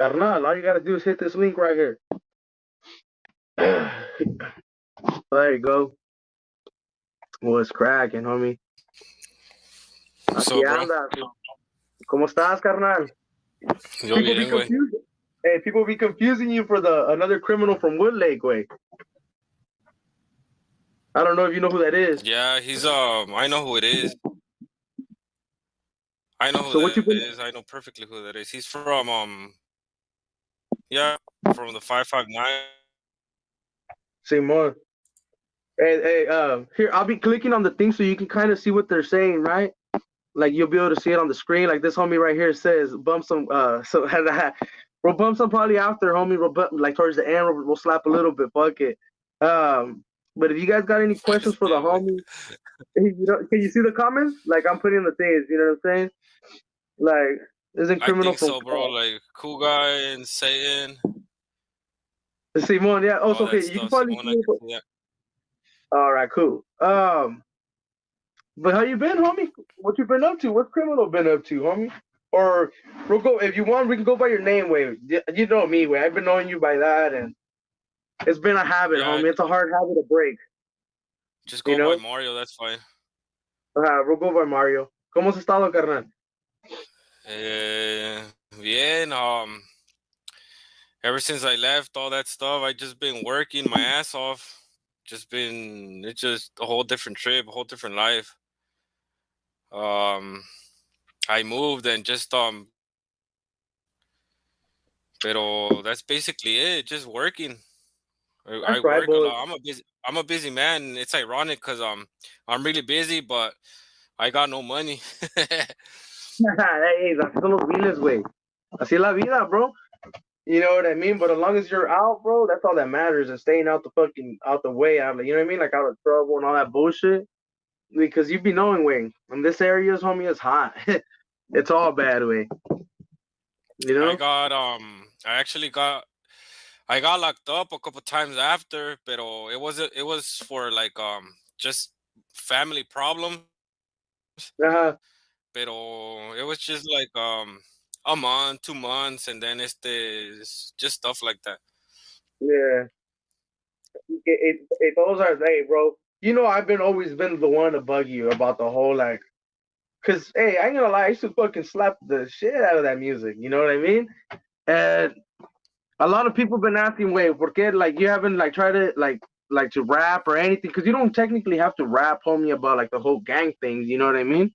Carnal, all you gotta do is hit this link right here. There you go. What's cracking, homie? Aquí So, bro, andas. ¿Cómo estás, carnal? yo People be bien, güey. confused. Hey, people be confusing you for the another criminal from Woodlake, way. I don't know if you know who that is. Yeah, he's I know who it is. I know who So what you that been? is. I know perfectly who that is. He's from yeah, from the 559. Say more. Hey, here I'll be clicking on the thing so you can kind of see what they're saying, right? Like you'll be able to see it on the screen. Like this homie right here says, bump some. So we'll bump some probably after, homie. We'll bump, like towards the end, we'll slap a little bit. Fuck it. But if you guys got any questions for the Este, güey. homie, can you see the comments? Like I'm putting the things, you know what I'm saying? Like isn't I criminal think from so, bro. Like cool guy and Satan, Simon? Yeah. Oh, all so that okay. You can stuff. probably Simone, see I it. can see that. All right, cool. But how you been, homie? What you been up to? What's criminal been up to, homie? Or we'll go if you want. We can go by your name, way. You know me, way. I've been knowing you by that, and it's been a habit, Yeah, homie. It's a hard habit to break. just You go by know. Mario. That's fine. We'll go by Mario. ¿Cómo has estado, carnal? Bien. Ever since I left all that stuff, I just been working my ass off. It's just a whole different trip, a whole different life. Um, I moved and just pero that's basically it. Just working. I That's right, work a boy. lot. I'm a busy man. It's ironic because I'm really busy, but I got no money. Hey, así son los biles, güey. Así es la vida, bro. You know what I mean? But as long as you're out, bro, that's all that matters, and staying out the fucking out the way, out, you know what I mean? Like out of trouble and all that bullshit. Because you be knowing, way in this area's homie, it's hot. It's all bad, way. You I know? got I got locked up a couple times after, pero it was for like just family problems. Uh-huh. Pero it was just like a month, 2 months, and then it's just stuff like that. Yeah. Those are hey, bro. You know, I've been always been the one to bug you about the whole like, cause hey, I ain't gonna lie, I used to fucking slap the shit out of that music. You know what I mean? And a lot of people been asking, wait, porque like you haven't like tried to like to rap or anything? Cause you don't technically have to rap, homie, about like the whole gang things. You know what I mean?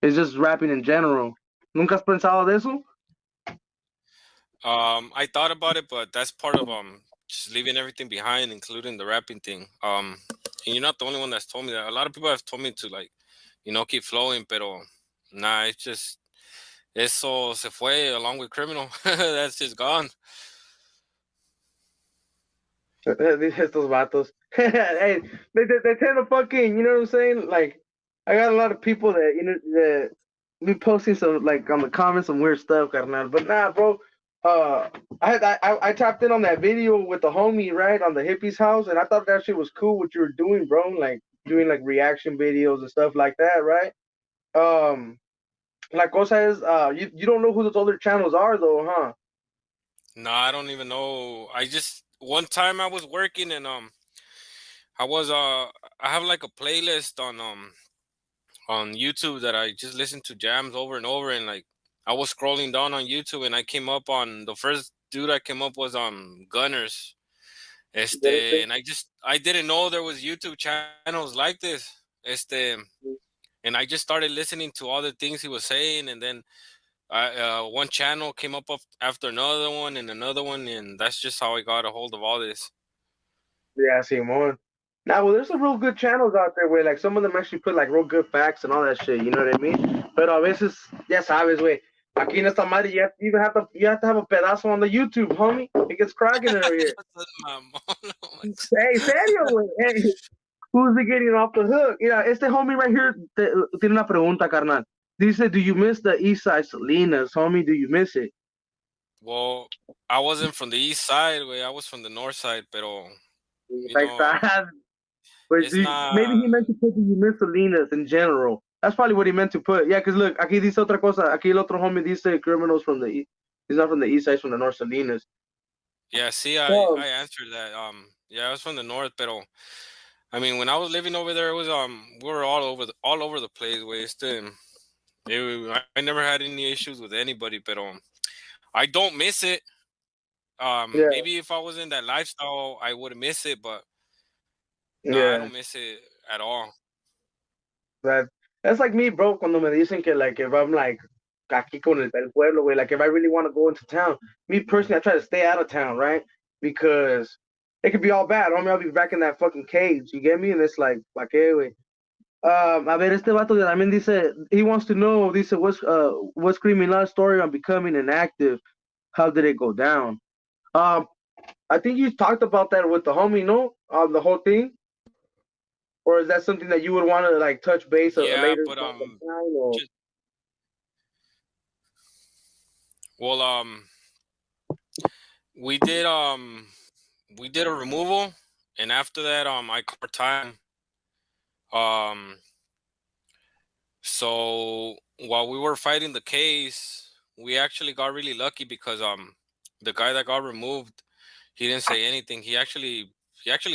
It's just rapping in general. ¿Nunca has pensado de eso? I thought about it, but that's part of just leaving everything behind, including the rapping thing. And you're not the only one that's told me that. A lot of people have told me to like, keep flowing, pero nah, it's just eso se fue along with criminal. That's just gone. Estos vatos. Hey, they tend to fucking, you know what I'm saying? Like, I got a lot of people that, you know, that be posting some, like, on the comments, some weird stuff, carnal. But nah, bro. I tapped in on that video with the homie, right, on the hippie's house, and I thought that shit was cool what you were doing, bro. Like, doing, like, reaction videos and stuff like that, right? La cosa is, you don't know who those other channels are, though, huh? Nah, I don't even know. I just one time I was working and I was I have like a playlist on YouTube that I just listen to jams over and over, and like I was scrolling down on YouTube and I came up on the first dude I came up was Gunners. And I didn't know there was YouTube channels like this. And I just started listening to all the things he was saying, and then one channel came up after another one and another one, and that's just how I got a hold of all this. Yeah, Simon. Now, well, there's some real good channels out there where, like, some of them actually put, like, real good facts and all that shit, you know what I mean? But a veces, ya sabes, güey, aquí en esta madre, you have to have a pedazo on the YouTube, homie. It gets cracking over here. Mamón, Hey, serio, güey. Hey, Who's he getting off the hook? Yeah, este homie right here tiene una pregunta, carnal. Dice, do you miss the East Side Salinas, homie? Do you miss it? Well, I wasn't from the east side, way. I was from the north side, pero you Like know, that. But it's maybe not. he meant to put do you miss Salinas in general. That's probably what he meant to put. Yeah, because look, aquí dice otra cosa. Aquí el otro homie dice criminals from the east. He's not from the east side, he's from the north Salinas. Yeah, see, Oh, I answered that. Yeah, I was from the north, pero I mean, when I was living over there, it was we were all over the place. Way, I never had any issues with anybody, but I don't miss it. yeah, Maybe if I was in that lifestyle, I would miss it, but no, I yeah. don't miss it at all. That that's like me, bro. Cuando me dicen que like if I'm like aquí con el pueblo, way, like if I really want to go into town, me personally, I try to stay out of town, right? Because it could be all bad. Homie, I'll be back in that fucking cage. You get me? And it's like, ¿pa qué, güey? A ver, este vato que también dice, he wants to know, dice, what's Kriminal story on becoming inactive? How did it go down? Um, I think you talked about that with the homie, no? The whole thing? Or is that something that you would want to like touch base a Yeah, later but time? Or just well, we did we did a removal, and after that, I caught time. Um, so while we were fighting the case, we actually got really lucky because the guy that got removed, he didn't say anything. He actually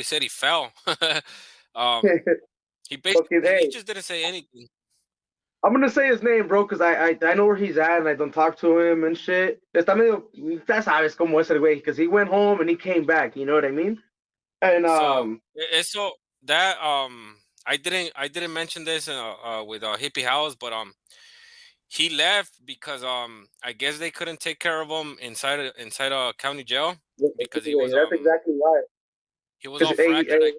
said he fell. um, fucking he hey, just didn't say anything. I'm gonna say his name, bro, because I know where he's at and I don't talk to him and shit. Está medio, ya sabes cómo es el güey, because he went home and he came back. You know what I mean? And So so that I didn't mention this with Hippie House, but he left because I guess they couldn't take care of him inside a county jail because that's exactly why. he was Because all fractured.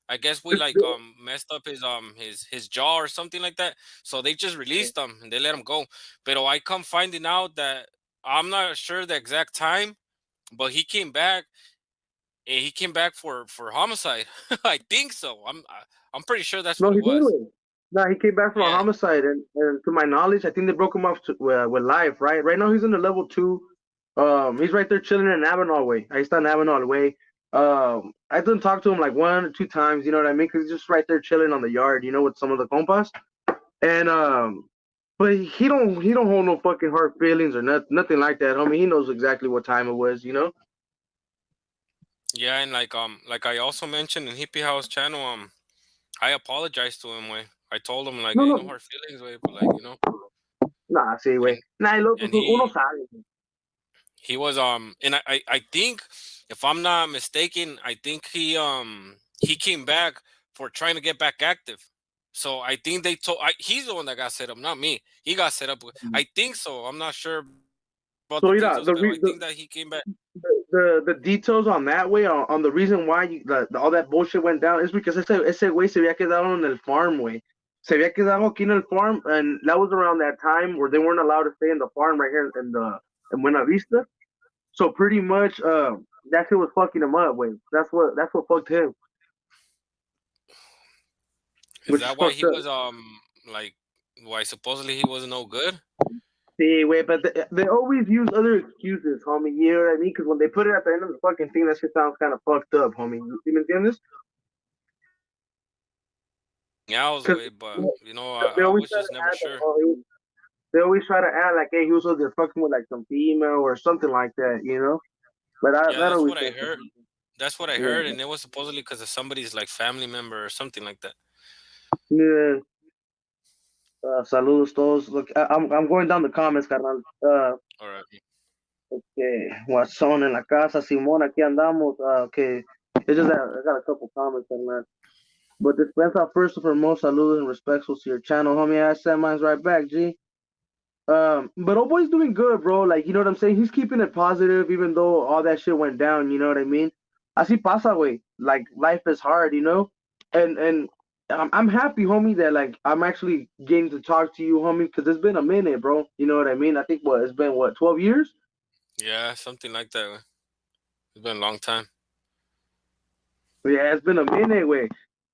I guess we like messed up his jaw or something like that. So they just released him and they let him go. But I come finding out that I'm not sure the exact time, but he came back for homicide. I think so. I'm pretty sure that's no, what it he did was. win. No, he came back from a Yeah. homicide, and to my knowledge, I think they broke him off with life. Right now he's in the level 2. He's right there chilling in Avenal way. Ahí está en Avenal way. I didn't talk to him like 1 or 2 times. You know what I mean? Because he's just right there chilling on the yard. You know, with some of the compas. And but he don't hold no fucking hard feelings or nothing like that, homie. He knows exactly what time it was. You know. Yeah, and like I also mentioned in Hippie House channel, I apologized to him, way. I told him like, No, hey, no, no hard feelings, way, but like, nah, sí, güey. and Nah, loco, and uno sabe. he was and I think if I'm not mistaken, I think he came back for trying to get back active. So I think he's the one that got set up, not me. He got set up. I think so. I'm not sure about So the yeah, details, but I think that he came back. the details on that way on the reason why all that bullshit went down is because ese güey se había quedado en el farm, way. Se había quedado aquí en el farm, and that was around that time where they weren't allowed to stay in the farm right here in Buena Vista. So pretty much, that shit was fucking him up, way. That's what fucked him, Is which is that why fucked he up. was like why supposedly he was no good? See, wait, but they always use other excuses, homie. You know what I mean? Because when they put it at the end of the fucking thing, that shit sounds kind of fucked up, homie. You me entiendes? Else Because way, but they I always was try just to never add that. sure. Oh, they always try to add like, hey, he was over there fucking with like some female or something like that, you know? But Yeah, that that's always what I makes heard. That's what I yeah, heard, and it was supposedly because of somebody's like family member or something like that. yeah. Saludos todos. Look, I'm going down the comments, carnal. All right. Okay, Guasón en la casa, Simón, aquí andamos. Okay, it's just that I got a couple comments, carnal. But dispensa first and foremost, saludos and respectful to your channel, homie. I said mine's right back, G. But old boy's doing good, bro. Like, you know what I'm saying? He's keeping it positive, even though all that shit went down. You know what I mean? Así pasa, way. Like, life is hard, you know. And I'm happy, homie, that like I'm actually getting to talk to you, homie, because it's been a minute, bro. You know what I mean? I think it's been 12 years? Yeah, something like that. It's been a long time. Yeah, it's been a minute. Wait,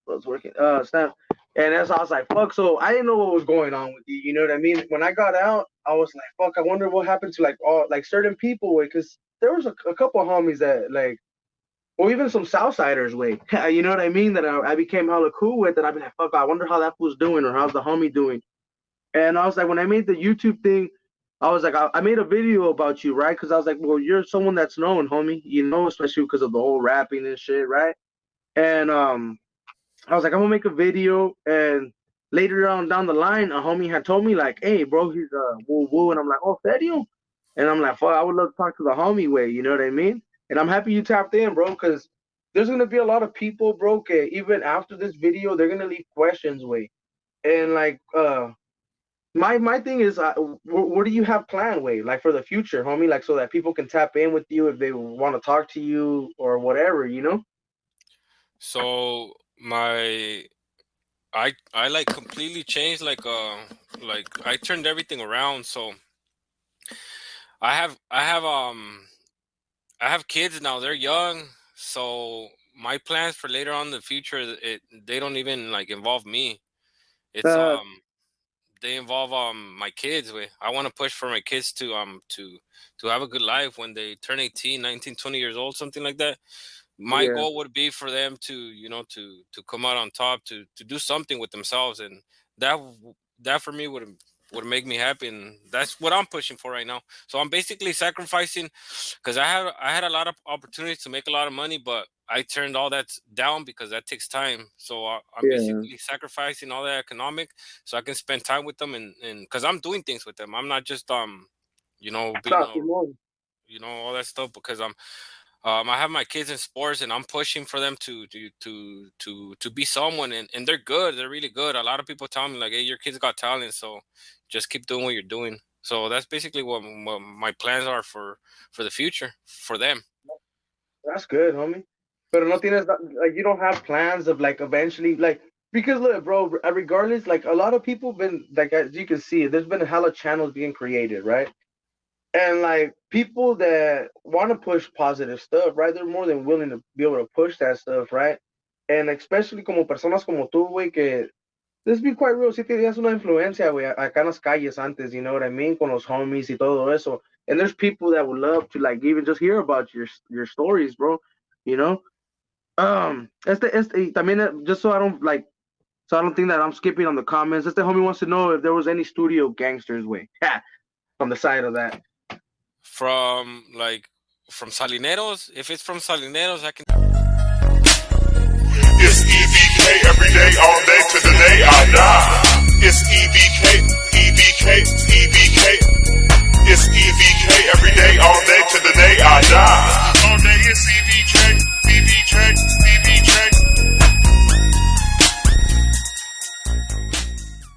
I was working. Snap. And that's I was like, fuck. So I didn't know what was going on with you. You know what I mean? When I got out, I was like, fuck. I wonder what happened to like all like certain people. Wait, because there was a couple of homies that like, or even some Southsiders. Wait, you know what I mean? That I became hella cool with. And I'd be like, fuck. I wonder how that fool's doing, or how's the homie doing. And I was like, when I made the YouTube thing, I was like, I made a video about you, right? Because I was like, well, you're someone that's known, homie. You know, especially because of the whole rapping and shit, right? And I was like, I'm gonna make a video. And later on down the line, a homie had told me like, hey, bro, he's woo woo, and I'm like, oh, serio? And I'm like, fuck, I would love to talk to the homie way, you know what I mean? And I'm happy you tapped in, bro, because there's gonna be a lot of people, bro. Okay, even after this video, they're gonna leave questions way, and like, my thing is, what do you have planned, way, like for the future, homie, like so that people can tap in with you if they want to talk to you or whatever, you know? So I like completely changed, like I turned everything around. So I have kids now. They're young, so my plans for later on in the future, they don't even like involve me. It's Uh, they involve my kids. I want to push for my kids to have a good life when they turn 18, 19, 20 years old, something like that. My yeah, goal would be for them to, to come out on top, to do something with themselves, and that for me would make me happy, and that's what I'm pushing for right now. So I'm basically sacrificing, because I had a lot of opportunities to make a lot of money, but I turned all that down because that takes time. So I'm yeah. basically sacrificing all that economic so I can spend time with them, and because I'm doing things with them. I'm not just being Nah, Simón. all that stuff, because I have my kids in sports, and I'm pushing for them to be someone, and they're good. They're really good. A lot of people tell me like, "Hey, your kids got talent, so just keep doing what you're doing." So that's basically what my plans are for the future for them. That's good, homie. But no tienes like you don't have plans of like eventually like because look, bro, regardless, like a lot of people been like as you can see, there's been a hella channels being created, right? And like people that want to push positive stuff, right? They're more than willing to be able to push that stuff, right? And especially como personas como tú, güey, que let's be quite real, sí tenías una influencia, güey, acá en las calles antes, you know what I mean, con los homies y todo eso. And there's people that would love to like even just hear about your stories, bro. You know. Y también just so I don't like, so I don't think that I'm skipping on the comments. Este homie wants to know if there was any studio gangsters, way, on the side of that. From Salineros. If it's from Salineros, I can. It's E.B.K every day, all day.